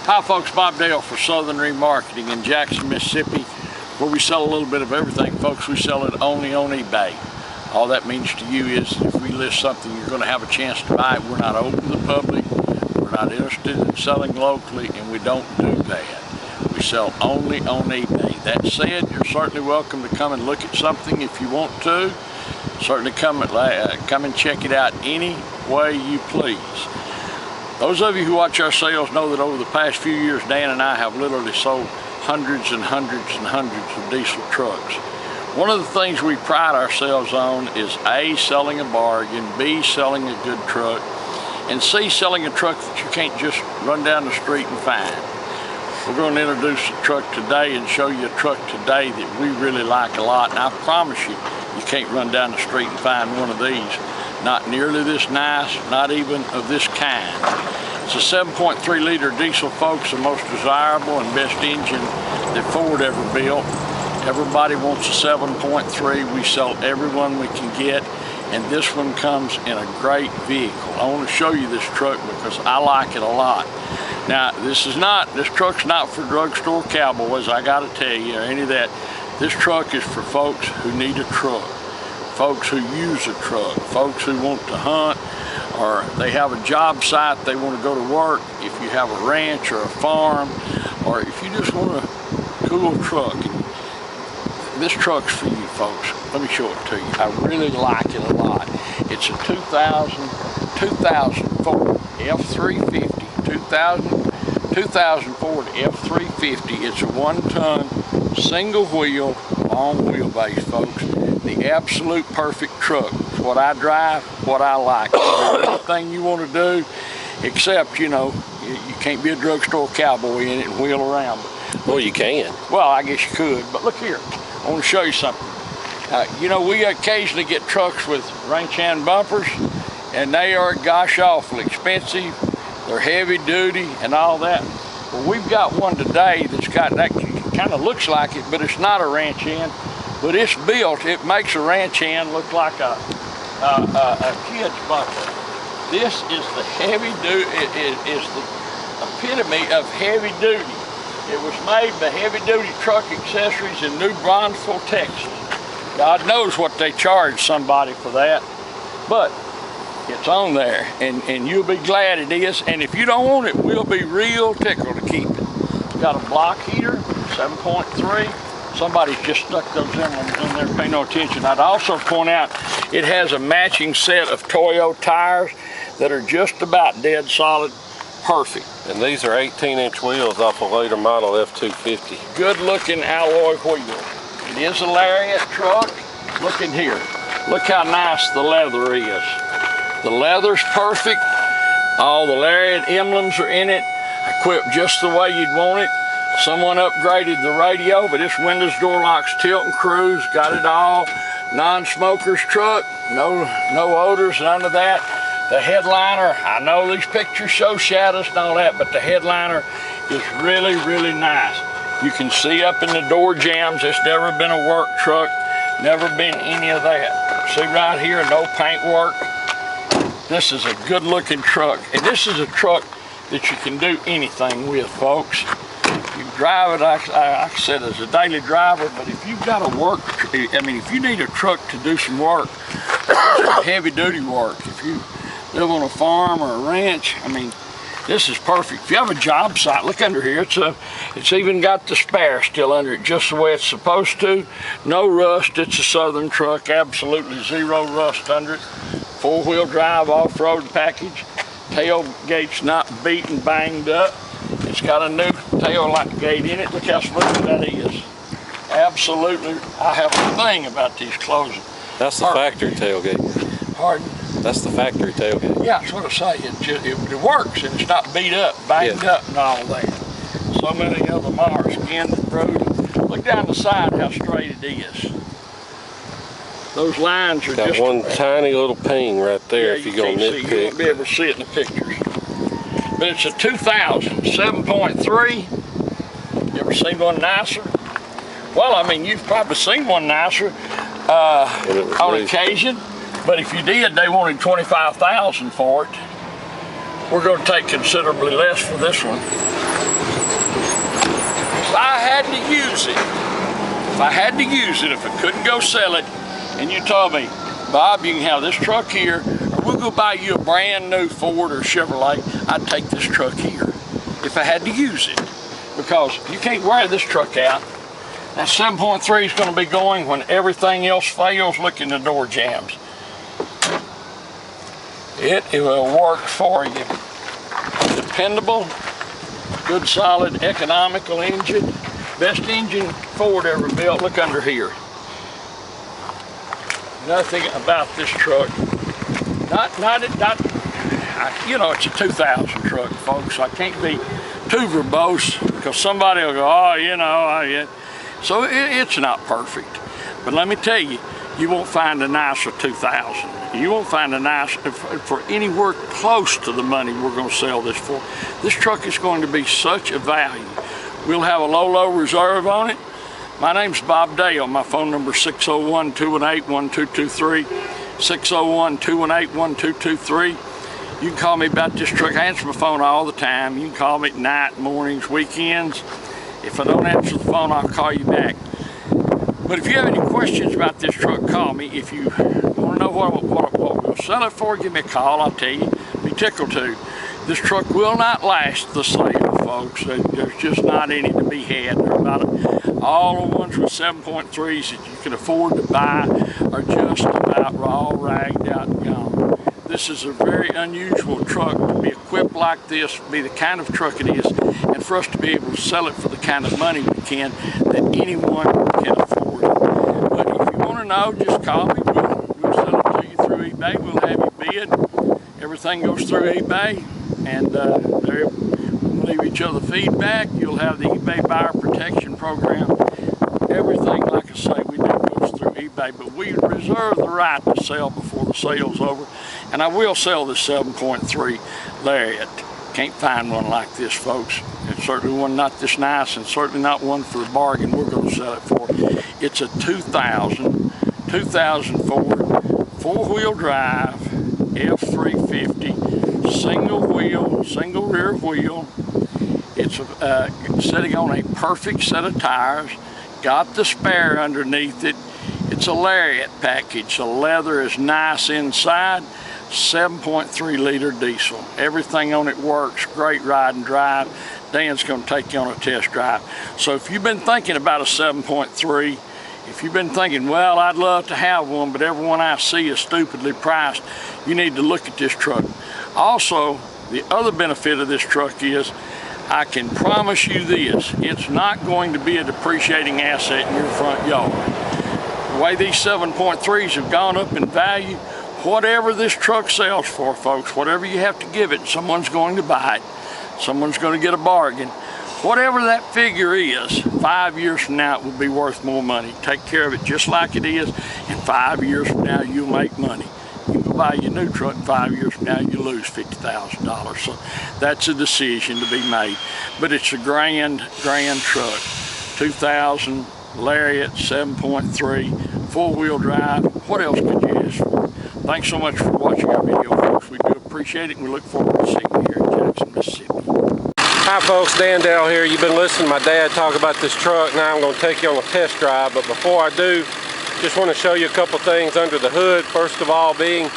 Hi folks, Bob Dale for Southern Remarketing in Jackson, Mississippi, where we sell a little bit of everything. Folks, we sell it only on eBay. All that means to you is if we list something, you're going to have a chance to buy it. We're not open to the public, we're not interested in selling locally, and we don't do that. We sell only on eBay. That said, you're certainly welcome to come and look at something if you want to. Certainly come and check it out any way you please. Those of you who watch our sales know that over the past few years, Dan and I have literally sold hundreds and hundreds and hundreds of diesel trucks. One of the things we pride ourselves on is A, selling a bargain, B, selling a good truck, and C, selling a truck that you can't just run down the street and find. We're going to introduce a truck today and show you a truck today that we really like a lot, and I promise you, you can't run down the street and find one of these. Not nearly this nice, not even of this kind. It's a 7.3 liter diesel, folks, the most desirable and best engine that Ford ever built. Everybody wants a 7.3. We sell every one we can get, and this one comes in a great vehicle. I want to show you this truck because I like it a lot. Now, this truck's not for drugstore cowboys, I gotta tell you, or any of that. This truck is for folks who need a truck, folks who use a truck, folks who want to hunt, or they have a job site they want to go to work, if you have a ranch or a farm, or if you just want a cool truck. This truck's for you folks. Let me show it to you. I really like it a lot. It's a 2004 F350, 2000 Ford F350. It's a 1-ton, single wheel, long wheelbase, folks. The absolute perfect truck. It's what I drive, what I like. Anything you want to do, except, you know, you can't be a drugstore cowboy in it and wheel around. Well, you can. Well, I guess you could, but look here. I want to show you something. You know, we occasionally get trucks with ranch hand bumpers, and they are gosh awful expensive. They're heavy duty and all that. Well, we've got one today that's got that, kind of looks like it, but it's not a ranch hand. But it's built, it makes a ranch hand look like a kid's bumper. This is the heavy duty, it is the epitome of heavy duty. It was made by Heavy Duty Truck Accessories in New Braunfels, Texas. God knows what they charge somebody for that, but it's on there, and you'll be glad it is. And if you don't want it, we'll be real tickled to keep it. Got a block heater, 7.3. Somebody's just stuck those emblems in there, pay no attention. I'd also point out it has a matching set of Toyo tires that are just about dead solid, perfect. And these are 18-inch wheels off a later model F350. Good looking alloy wheel. It is a Lariat truck. Look in here. Look how nice the leather is. The leather's perfect. All the Lariat emblems are in it, equipped just the way you'd want it. Someone upgraded the radio, but it's windows, door locks, tilt and cruise, got it all. Non-smoker's truck, no odors, none of that. The headliner, I know these pictures show shadows and all that, but the headliner is really, really nice. You can see up in the door jambs, it's never been a work truck, never been any of that. See right here, no paint work. This is a good looking truck, and this is a truck that you can do anything with, folks. You drive it, like I said, as a daily driver, but if you've got to work, if you need a truck to do some work, some heavy duty work, if you live on a farm or a ranch, this is perfect. If you have a job site, look under here, it's even got the spare still under it, just the way it's supposed to. No rust, it's a Southern truck, absolutely zero rust under it. 4-wheel drive off-road package. Tailgate's not beat and banged up. It's got a new tail light gate in it. Look how smooth that is. Absolutely, I have a thing about these closing. That's the factory tailgate. Pardon? That's the factory tailgate. Yeah, that's what I say. It works, and it's not beat up, banged up, and all that. So many of them are skinned and bruised. Look down the side how straight it is. Those lines are got just one tiny little ping right there. Yeah, if you go nitpick. You won't be able to see it in the pictures. But it's a 2000 7.3. You ever seen one nicer? Well, you've probably seen one nicer on occasion. But if you did, they wanted $25,000 for it. We're going to take considerably less for this one. if I had to use it, if I couldn't go sell it, and you told me, Bob, you can have this truck here, or we'll go buy you a brand new Ford or Chevrolet, I'd take this truck here if I had to use it, because you can't wear this truck out. That 7.3 is going to be going when everything else fails. Look in the door jams. It will work for you. Dependable, good, solid, economical engine. Best engine Ford ever built. Look under here. Nothing about this truck. You know, it's a 2000 truck, folks. I can't be too verbose because somebody will go, oh, you know, so it's not perfect. But let me tell you, you won't find a nicer 2000. You won't find a nice for anywhere close to the money we're going to sell this for. This truck is going to be such a value. We'll have a low reserve on it. My name's Bob Dale. My phone number is 601-218-1223. 601-218-1223. You can call me about this truck. I answer my phone all the time. You can call me at night, mornings, weekends. If I don't answer the phone, I'll call you back. But if you have any questions about this truck, call me. If you want to know what we'll sell it for, give me a call. I'll tell you. Be tickled to. This truck will not last the sale, folks. There's just not any to be had. All the ones with 7.3s that you can afford to buy are just about all ragged out and gone. This is a very unusual truck to be equipped like this, be the kind of truck it is, and for us to be able to sell it for the kind of money we can that anyone can afford. But if you want to know, just call me. We'll sell it to you through eBay. We'll have you bid. Everything goes through eBay, and we'll leave each other feedback. You'll have the eBay buyer protection program. Everything, like I say, we do goes through eBay, but we reserve the right to sell before the sale's over. And I will sell this 7.3 Lariat. Can't find one like this, folks. It's certainly one not this nice, and certainly not one for a bargain we're going to sell it for. It's a 2000 Ford, four-wheel drive, F350, single wheel, single rear wheel. It's sitting on a perfect set of tires. Got the spare underneath it. It's a Lariat package. The leather is nice inside. 7.3 liter diesel. Everything on it works. Great ride and drive. Dan's going to take you on a test drive. So if you've been thinking about a 7.3, if you've been thinking, well, I'd love to have one, but everyone I see is stupidly priced, you need to look at this truck. Also, the other benefit of this truck is, I can promise you this, it's not going to be a depreciating asset in your front yard. The way these 7.3s have gone up in value, whatever this truck sells for, folks, whatever you have to give it, someone's going to buy it. Someone's going to get a bargain. Whatever that figure is, 5 years from now, it will be worth more money. Take care of it just like it is, and 5 years from now, you'll make money. You can buy your new truck, 5 years from now, you lose $50,000. So that's a decision to be made. But it's a grand truck. 2000 Lariat 7.3, four-wheel drive. What else could you ask for? Thanks so much for watching our video, folks. We do appreciate it, and we look forward to seeing you here in Jackson, Mississippi. Hi folks, Dan Dale here. You've been listening to my dad talk about this truck. Now I'm going to take you on a test drive, but before I do, just want to show you a couple things under the hood. First of all being,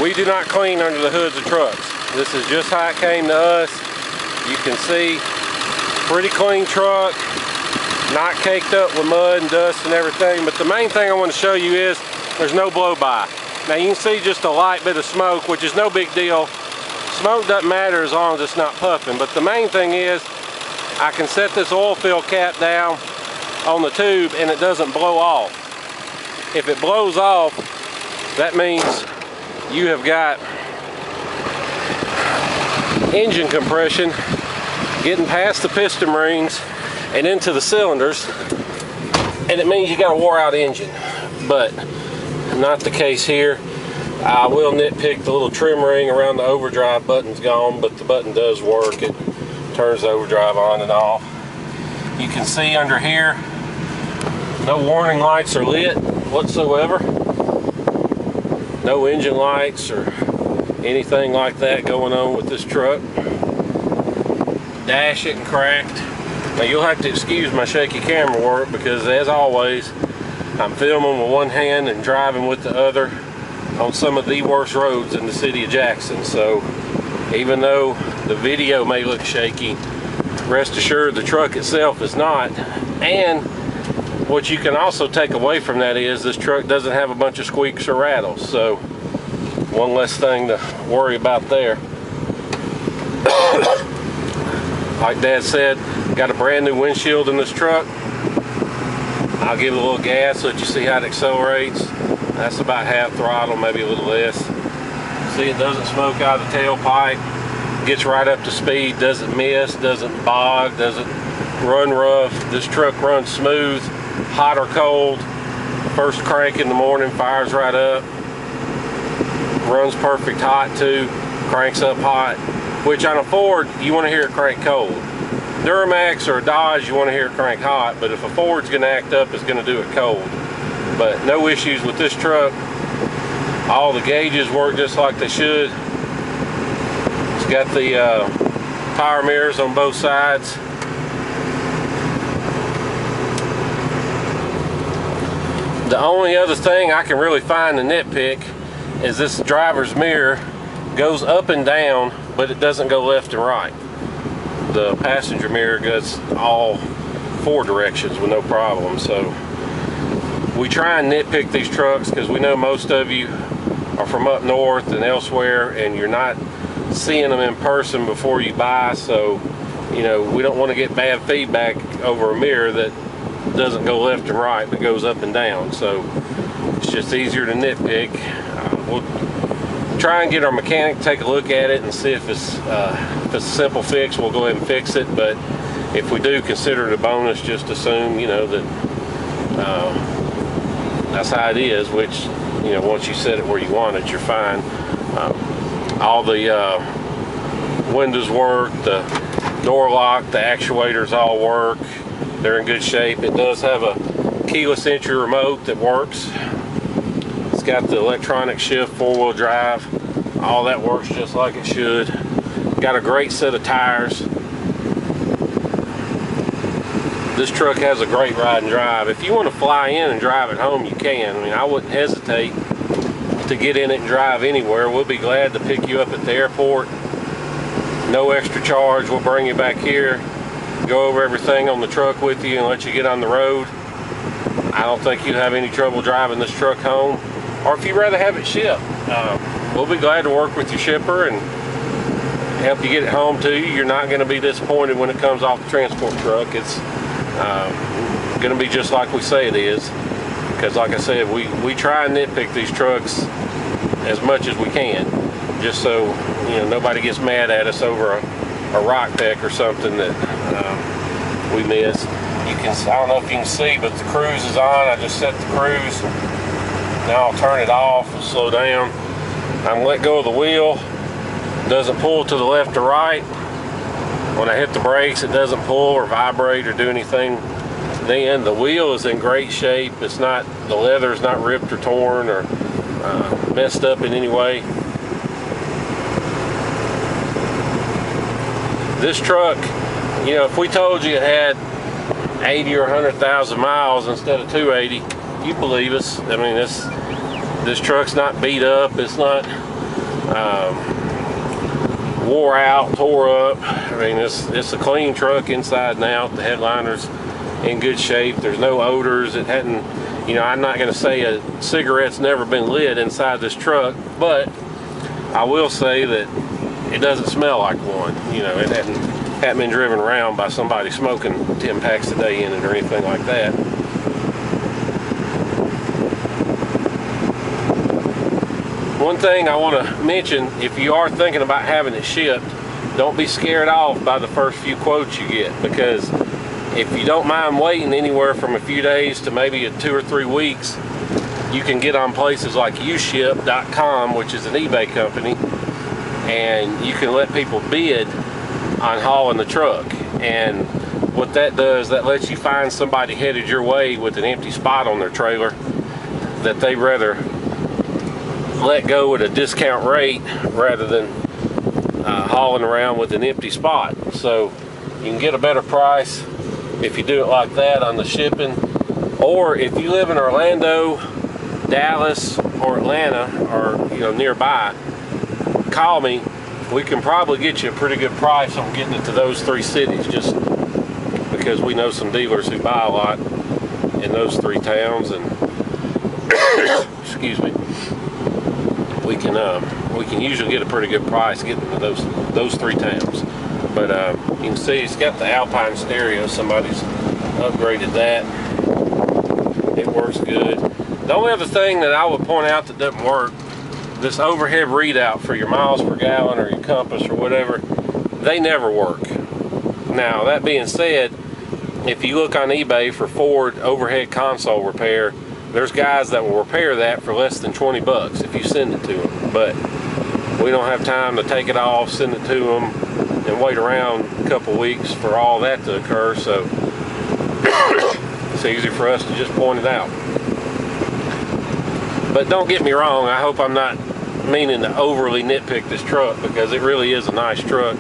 we do not clean under the hoods of trucks. This is just how it came to us. You can see, pretty clean truck, not caked up with mud and dust and everything. But the main thing I want to show you is there's no blow-by. Now you can see just a light bit of smoke, which is no big deal. Smoke doesn't matter as long as it's not puffing. But the main thing is, I can set this oil fill cap down on the tube and it doesn't blow off. If it blows off, that means you have got engine compression getting past the piston rings and into the cylinders, and it means you got a wore out engine. But not the case here. I will nitpick the little trim ring around the overdrive button's gone, but the button does work. It turns the overdrive on and off. You can see under here, no warning lights are lit whatsoever. No engine lights or anything like that going on with this truck. Dash isn't cracked. Now you'll have to excuse my shaky camera work because, as always, I'm filming with one hand and driving with the other on some of the worst roads in the city of Jackson. So even though the video may look shaky, rest assured the truck itself is not. And what you can also take away from that is this truck doesn't have a bunch of squeaks or rattles. So one less thing to worry about there. Like Dad said, got a brand new windshield in this truck. I'll give it a little gas so that you see how it accelerates. That's about half throttle, maybe a little less. See, it doesn't smoke out of the tailpipe. Gets right up to speed, doesn't miss, doesn't bog, doesn't run rough. This truck runs smooth, hot or cold. First crank in the morning, fires right up. Runs perfect hot too, cranks up hot. Which on a Ford, you want to hear it crank cold. Duramax or a Dodge, you want to hear it crank hot, but if a Ford's going to act up, it's going to do it cold. But no issues with this truck. All the gauges work just like they should. It's got the power mirrors on both sides. The only other thing I can really find to nitpick is this driver's mirror goes up and down, but it doesn't go left and right. The passenger mirror goes all four directions with no problem. So we try and nitpick these trucks because we know most of you are from up north and elsewhere, and you're not seeing them in person before you buy. So, you know, we don't want to get bad feedback over a mirror that doesn't go left and right but goes up and down. So it's just easier to nitpick. We'll try and get our mechanic to take a look at it and see if it's a simple fix. We'll go ahead and fix it, but if we do, consider it a bonus. Just assume, you know, that that's how it is, which, you know, once you set it where you want it, you're fine. All the windows work, the door lock, the actuators all work. They're in good shape. It does have a keyless entry remote that works. It's got the electronic shift, four-wheel drive. All that works just like it should. Got a great set of tires. This truck has a great ride and drive. If you want to fly in and drive it home, you can. I mean, I wouldn't hesitate to get in it and drive anywhere. We'll be glad to pick you up at the airport. No extra charge. We'll bring you back here, go over everything on the truck with you, and let you get on the road. I don't think you'll have any trouble driving this truck home. Or if you'd rather have it shipped, we'll be glad to work with your shipper and help you get it home to you. You're not going to be disappointed when it comes off the transport truck. It's going to be just like we say it is, because like I said, we try and nitpick these trucks as much as we can, just so, you know, nobody gets mad at us over a rock peck or something that we miss. I don't know if you can see, but the cruise is on. I just set the cruise. Now I'll turn it off and slow down. I'm let go of the wheel. It doesn't pull to the left or right. When I hit the brakes, it doesn't pull or vibrate or do anything. Then the wheel is in great shape. It's not, the leather is not ripped or torn or messed up in any way. This truck, you know, if we told you it had 80 or 100,000 miles instead of 280, you believe us. I mean, this truck's not beat up. It's not wore out, tore up. I mean, it's a clean truck inside and out. The headliner's in good shape. There's no odors. It hadn't, you know, I'm not going to say a cigarette's never been lit inside this truck, but I will say that it doesn't smell like one. You know, it hadn't been driven around by somebody smoking 10 packs a day in it or anything like that. One thing I want to mention, if you are thinking about having it shipped, don't be scared off by the first few quotes you get, because if you don't mind waiting anywhere from a few days to maybe 2 or 3 weeks, you can get on places like uship.com, which is an eBay company, and you can let people bid on hauling the truck. And what that does, that lets you find somebody headed your way with an empty spot on their trailer that they rather let go at a discount rate rather than hauling around with an empty spot. So You can get a better price if you do it like that on the shipping. Or if you live in Orlando, Dallas, or Atlanta, or nearby, call me. We can probably get you a pretty good price on getting it to those 3 cities, just because we know some dealers who buy a lot in those 3 towns, and excuse me, we can usually get a pretty good price getting to those 3 towns. But you can see it's got the Alpine stereo. Somebody's upgraded that. It works good. The only other thing that I would point out that doesn't work, this overhead readout for your miles per gallon or your compass or whatever, they never work. Now, that being said, if you look on eBay for Ford overhead console repair, there's guys that will repair that for less than 20 bucks if you send it to them. But we don't have time to take it off, send it to them, and wait around a couple weeks for all that to occur, so it's easy for us to just point it out. But don't get me wrong, I hope I'm not meaning to overly nitpick this truck, because it really is a nice truck.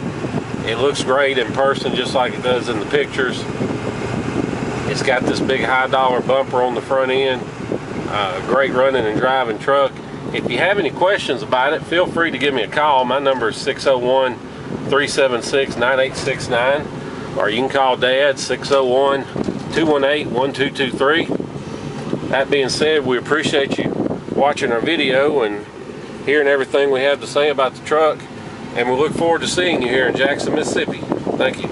It looks great in person just like it does in the pictures. It's got this big high dollar bumper on the front end. Great running and driving truck. If you have any questions about it, feel free to give me a call. My number is 601-376-9869, or you can call Dad, 601-218-1223. That being said, we appreciate you watching our video and hearing everything we have to say about the truck, and we look forward to seeing you here in Jackson, Mississippi. Thank you.